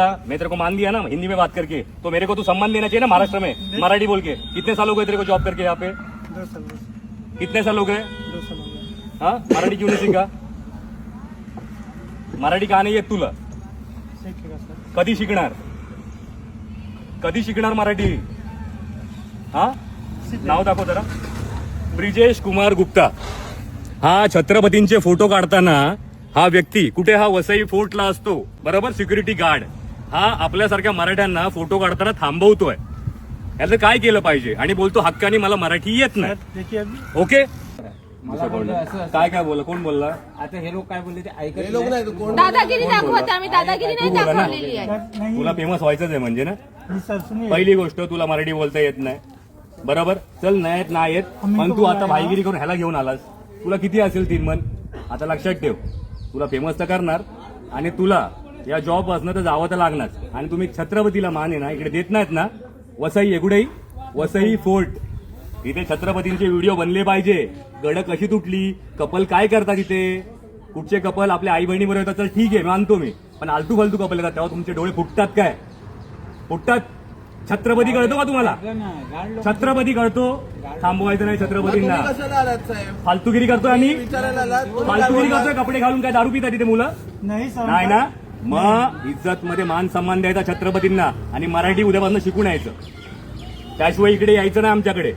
मैं तेरे को मान दिया ना हिंदी में बात करके, तो मेरे को तू सम्मान देना चाहिए ना महाराष्ट्र में मराठी बोल के। कितने साल हो गए तेरे को जॉब करके यहाँ पे? 2 साल। कितने साल हो गए? 2 साल हो गए। हाँ, मराठी क्यों नाही शिका? मराठी का नाही येत तुला? शिकेगा सर। कधी शिकणार? कधी शिकणार मराठी? हा, नाव दाखव जरा। ब्रिजेश कुमार गुप्ता। हा छत्रपतींचे फोटो काढताना हा व्यक्ती कुठे? हा वसई फोर्टला असतो, बरोबर, सिक्युरिटी गार्ड। हा आपल्यासारख्या मराठ्यांना फोटो काढताना थांबवतोय। याचं काय केलं पाहिजे? आणि बोलतो हक्काने मला मराठी येत नाही। देखिए अभी ओके, मला बोललं असं काय काय बोलला? कोण बोलला? आता हे लोक काय बोलले ते ऐकत लोक नाही. नाही कोण दादागिरी दाखवत आम्ही दादागिरी नाही बोला ना. दाखवलेली आहे। नहीं तुला फेमस व्हायचंच आहे म्हणजे ना? जी सर सुनिए। पहिली गोष्ट, तुला मराठी बोलता येत नाही, बरोबर? चल नाही येत, पण तू आता भाईगिरी करून ह्याला घेऊन आलास। तुला किती असेल 3 मन? आता लक्षात ठेव, तुला फेमस तर करणार आणि तुला या जॉब पासून तर जावं तर लागणार। आणि तुम्ही छत्रपतीला मान आहे ना इकडे देत नाहीत ना, वसई एकुडेही वसई फोर्ट इथे छत्रपतींचे व्हिडिओ बनले पाहिजे। गड कशी तुटली, कपल काय करतात इथे, कुठचे कपल आपल्या आई बहिणी बरोबर येतात, तर ठीक आहे मानतो मी, पण आलतू फालतू कपल येतात तेव्हा तुमचे डोळे फुटतात काय? फुटतात? छत्रपती कळतो का तुम्हाला? छत्रपती कळतो? थांबवायचं नाही छत्रपतींना। तुम्ही कशाला आलात साहेब? फालतूगिरी करतोय आम्ही? विचारायला आलात? फालतूगिरी करतोय? कपडे घालून काय दारू पितात तिथे मुलं? नहीं सर। नाही ना? मग इज्जत मध्ये मान सन्मान द्यायचा छत्रपतींना आणि मराठी उद्यापासून शिकून यायचं, त्याशिवाय इकडे यायचं नाही आमच्याकडे।